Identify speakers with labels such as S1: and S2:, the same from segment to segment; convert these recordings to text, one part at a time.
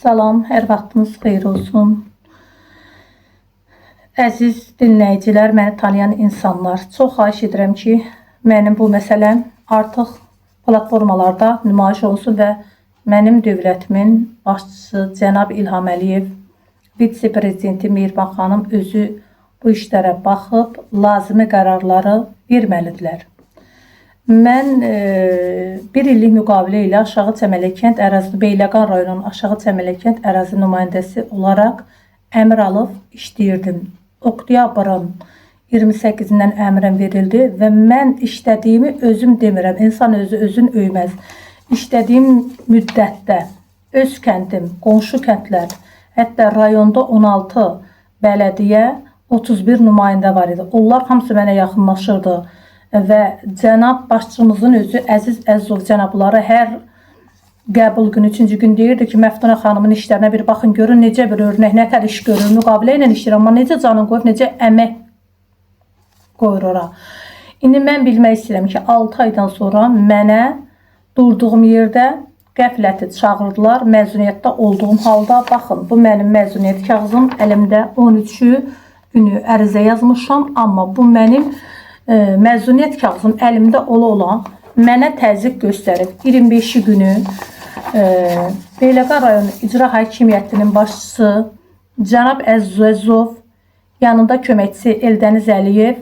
S1: Salam, hər vaxtınız xeyir olsun. Əziz dinləyicilər, məni tanıyan insanlar, çox xahiş edirəm ki, mənim bu məsələm artıq platformalarda nümayiş olsun və mənim dövlətimin başçısı cənab İlham Əliyev, vitse-prezidenti Mehriban xanım özü bu işlərə baxıb lazımi qərarları verməlidirlər. Mən bir illik müqavilə ilə Aşağı Çəmələk kənd ərazisi, Beyləqan rayonunun Aşağı Çəmələk kənd ərazisi nümayəndəsi olaraq əmr alıb işləyirdim. Oktyabrın 28-dən əmrim verildi və mən işlədiyimi özüm demirəm. İnsan özünü öyməz. İşlədiyim müddətdə öz kəndim, qonşu kəndlər, hətta rayonda 16 bələdiyyə, 31 nümayəndə var idi. Onlar hamısı mənə yaxınlaşırdı. Və cənab başçımızın özü Əziz Əzizov cənabları hər qəbul günü, 3-cü gün deyirdi ki, Məftuna xanımın işlərinə bir baxın, görün necə bir örnək, nə tər iş görür, müqavilə ilə işləyir, amma necə canın qoyub, necə əmək qoyur ora. İndi mən bilmək istəyirəm ki, 6 aydan sonra mənə durduğum yerdə qəfləti çağırdılar, məzuniyyətdə olduğum halda, baxın, bu mənim məzuniyyət kağızım, əlimdə 13-cü günü ərizə yazmışam, amma bu mənim məzuniyyət kağızım əlimdə ola mənə təzyiq göstərib. 25-ci günü Beyləqan rayonu İcra Hakimiyyətinin başçısı cənab Əzizov, yanında köməkçisi Eldəniz Əliyev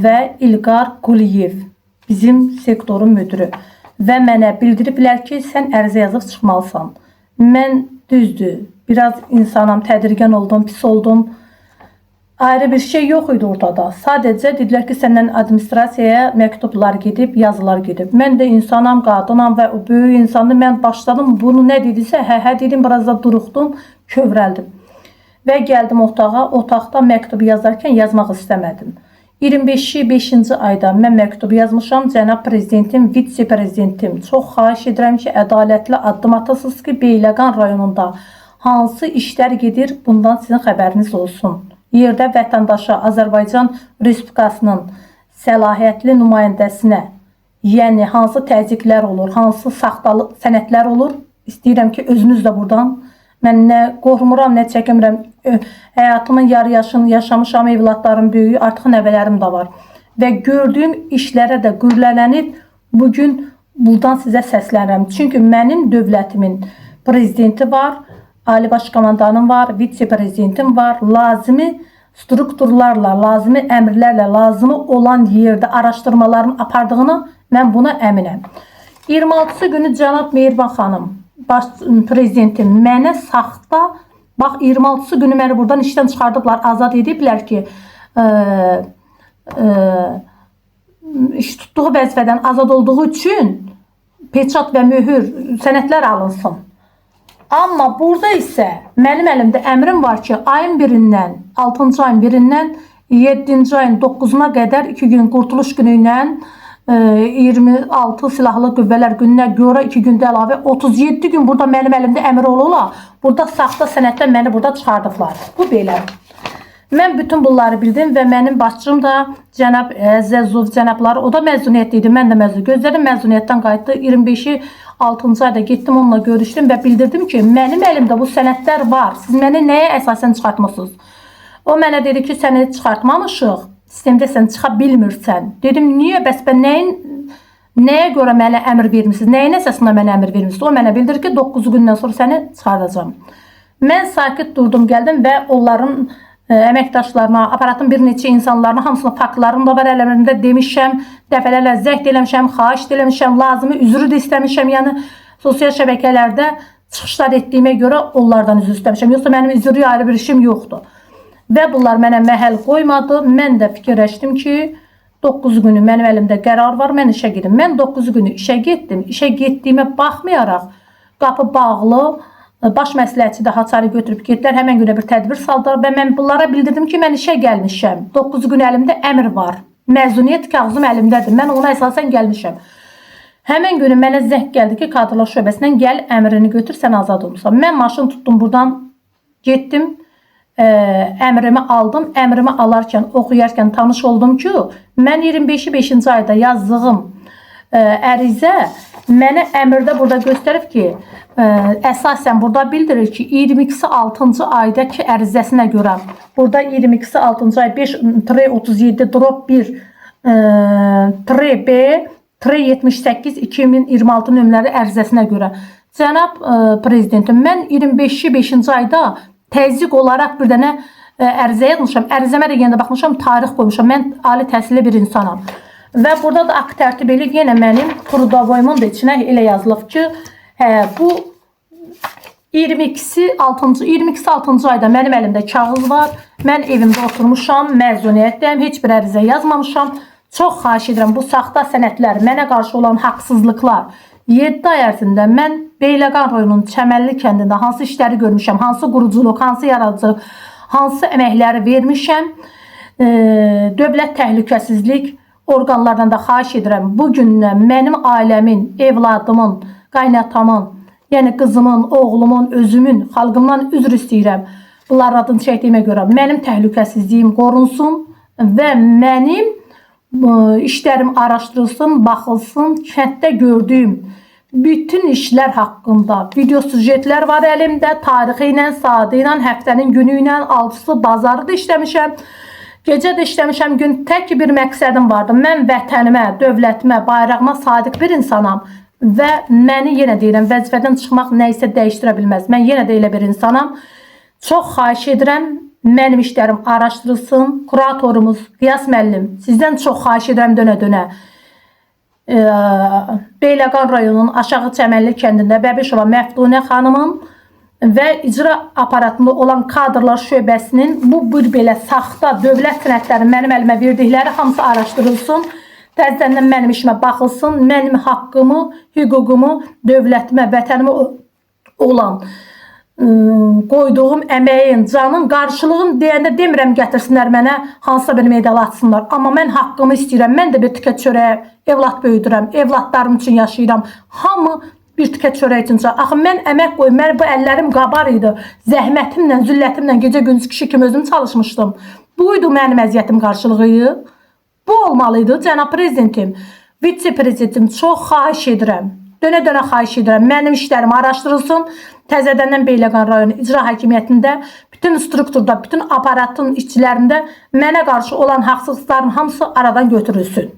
S1: və İlqar Quliyev, bizim sektorun müdürü və mənə bildiriblər ki, sən ərizə yazıb çıxmalısan. Mən düzdür, biraz insanam, tədirgən oldum, pis oldum. Ayrı bir şey yox idi ortada. Sadəcə dedilər ki, səndən administrasiyaya məktublar gedib, yazılar gedib. Mən də insanam, qadınam və o böyük insandır. Mən başladım, bunu nə dedisə, hə dedim, biraz da duruxdum, kövrəldim. Və gəldim otağa, otaqda məktubu yazarkən yazmaq istəmədim. 25-ci ayda mən məktubu yazmışam, cənab prezidentim, vitse-prezidentim. Çox xahiş edirəm ki, ədalətli addım atasınız ki, Beyləqan rayonunda hansı işlər gedir, bundan sizin xəbəriniz olsun. Yerdə vətəndaşa Azərbaycan Respublikasının səlahiyyətli nümayəndəsinə, yəni hansı təzyiqlər olur, hansı saxtalıq sənədlər olur, istəyirəm ki, özünüz də buradan, mən nə qorxmuram, nə çəkinmirəm, həyatımın yarı yaşını yaşamışam, evlatlarım böyüyü, artıq nəvələrim də var və gördüyüm işlərə də qürrələnib, bugün buradan sizə səslənirəm. Çünki mənim dövlətimin prezidenti var, Ali Baş Komandanım var, vitse-prezidentim var. Lazımi strukturlarla, lazımi əmrlərlə, lazımi olan yerdə araşdırmaların apardığını mən buna əminəm. 26-cı günü cənab Mehriban xanım, prezidentim mənə saxta, bax 26-cı günü məni buradan işdən çıxardıblar, azad ediblər ki, iş tutduğu vəzifədən azad olduğu üçün peçat və möhür, sənədlər alınsın. Amma burada isə mənim əlimdə əmrim var ki, ayın 1-dən, 6-cı ayın 1-dən 7-ci ayın 9-una qədər 2 gün qurtuluş günü ilə 26 silahlı qüvvələr gününə görə 2 gündə əlavə 37 gün burada mənim əlimdə əmr ola, burada saxta sənəddən məni burada çıxardıblar. Bu belə. Mən bütün bunları bildim və mənim başçım da cənab Əzizov cənabları, o da məzuniyyətli idi, mən də məzuniyyət gözlədim, məzuniyyətdən qayıtdı. 25-ci 6-cı ayda getdim, onunla görüşdüm və bildirdim ki, mənim əlimdə bu sənədlər var, siz məni nəyə əsasən çıxartmısınız? O mənə dedi ki, səni çıxartmamışıq, sistemdə sən çıxa bilmirsən. Dedim, niyə, bəs mən nəyə görə mənə əmr vermişsiniz, nəyin əsasında mənə əmr vermişsiniz? O mənə bildir ki, 9 gündən sonra səni çıxardacağım. Mən sakit durdum, gəldim və onların əməkdaşlarına, aparatın bir neçə insanlarına, hamısının faktlarını da var ələmlərində demişəm, dəfələrlə zəhd eləmişəm, xahiş eləmişəm, lazımı üzrü də istəmişəm, yəni sosial şəbəkələrdə çıxışlar etdiyimə görə onlardan üzr istəmişəm, yoxsa mənim üzrü ayrı bir işim yoxdur. Və bunlar mənə məhəl qoymadı, mən də fikirləşdim ki, 9 günü mənim əlimdə qərar var, mən işə gedim. Mən 9 günü işə getdim, işə getdiyimə baxmayaraq, qapı bağlı, baş məsləhətçi də haçarı götürüb getdilər, həmən günə bir tədbir saldılar və mən bunlara bildirdim ki, mən işə gəlmişəm. 9 gün əlimdə əmr var. Məzuniyyət kağızım əlimdədir. Mən ona əsasən gəlmişəm. Həmən günü mənə zəng gəldi ki, kadrlar şöbəsindən gəl, əmrini götür, sən azad olmuşsan. Mən maşın tutdum, buradan getdim, əmrimi aldım. Əmrimi alarkən, oxuyarkən tanış oldum ki, mən 25-ci ayda yazdığım ərizə mənə əmrdə burada göstərib ki, əsasən burada bildirir ki, 22-si 6-cı aydakı ərizəsinə görə, burada 22-si 6-cı ay 5-37-1 B 78-2026 nömrəli ərizəsinə görə. Cənab Prezidentim, mən 25-ci 5-ci ayda təzyiq olaraq bir dənə ərizə yazmışam. Ərizəmə də yenə də baxmışam, tarix qoymuşam. Mən ali təhsilli bir insanam. Və burada da akt tərtib edib yenə mənim trudavoyumun da içinə elə yazılıb ki, bu 22-si 6-cı ayda mənim əlimdə kağız var. Mən evimdə oturmuşam, məzuniyyətdəyim, heç bir ərizə yazmamışam. Çox xahiş edirəm, bu saxta sənədlər, mənə qarşı olan haqsızlıqlar, 7 ay ərzində mən Beyləqan rayonunun Çəmənli kəndində hansı işləri görmüşəm, hansı quruculuq, hansı yaradıcılıq, hansı əməkləri vermişəm, dövlət təhlükəsizlik orqanlardan da xahiş edirəm. Bugündən mənim ailəmin, evladımın, qaynatamın, yəni qızımın, oğlumun, özümün, xalqımdan üzr istəyirəm. Bunlar adını çəkdiyimə görə mənim təhlükəsizliyim qorunsun və mənim işlərim araşdırılsın, baxılsın, kənddə gördüyüm bütün işlər haqqında video sujetlər var əlimdə, tarixi ilə, saatı ilə, həftənin günü ilə, 6-sı bazarı da işləmişəm, gecə də işləmişəm, gün tək bir məqsədim vardı. Mən vətənimə, dövlətimə, bayrağıma sadiq bir insanam və məni yenə deyirəm, vəzifədən çıxmaq nə isə dəyişdirə bilməz. Mən yenə də elə bir insanam. Çox xahiş edirəm, mənim işlərim araşdırılsın. Kuratorumuz Qiyas müəllim, sizdən çox xahiş edirəm dönə-dönə. Beyləqan rayonunun Aşağı Çəmənli kəndində Bəbişova Məftunə xanımın və icra aparatında olan kadrlar şöbəsinin bu bir belə saxta dövlət sənədləri mənim əlimə verdikləri hamısı araşdırılsın. Təzədən mənim işimə baxılsın. Mənim haqqımı, hüququmu, dövlətimə, vətənimə olan qoyduğum əməyin, canın, qarşılığın deyəndə demirəm gətirsinlər mənə hansısa bir medal atsınlar. Amma mən haqqımı istəyirəm. Mən də bir tikə çörəyə evlad böyüdürəm. Evladlarım üçün yaşayıram. Hamı bir tikə çörək üçün. Axı mən əmək qoyum. Mən bu əllərim qabar idi. Zəhmətimlə, züllətimlə gecə gündüz kişi kimi özüm çalışmışdım. Buydu mənim əziyyətim qarşılığı. Bu olmalıydı. Cənab Prezidentim, vitse-prezidentim, çox xahiş edirəm. Dönə-dönə xahiş edirəm. Mənim işlərim araşdırılsın. Təzədəndən Beyləqan rayonu icra hakimiyyətində, bütün strukturda, bütün aparatın işçilərində mənə qarşı olan haqsızlıqların hamısı aradan götürülsün.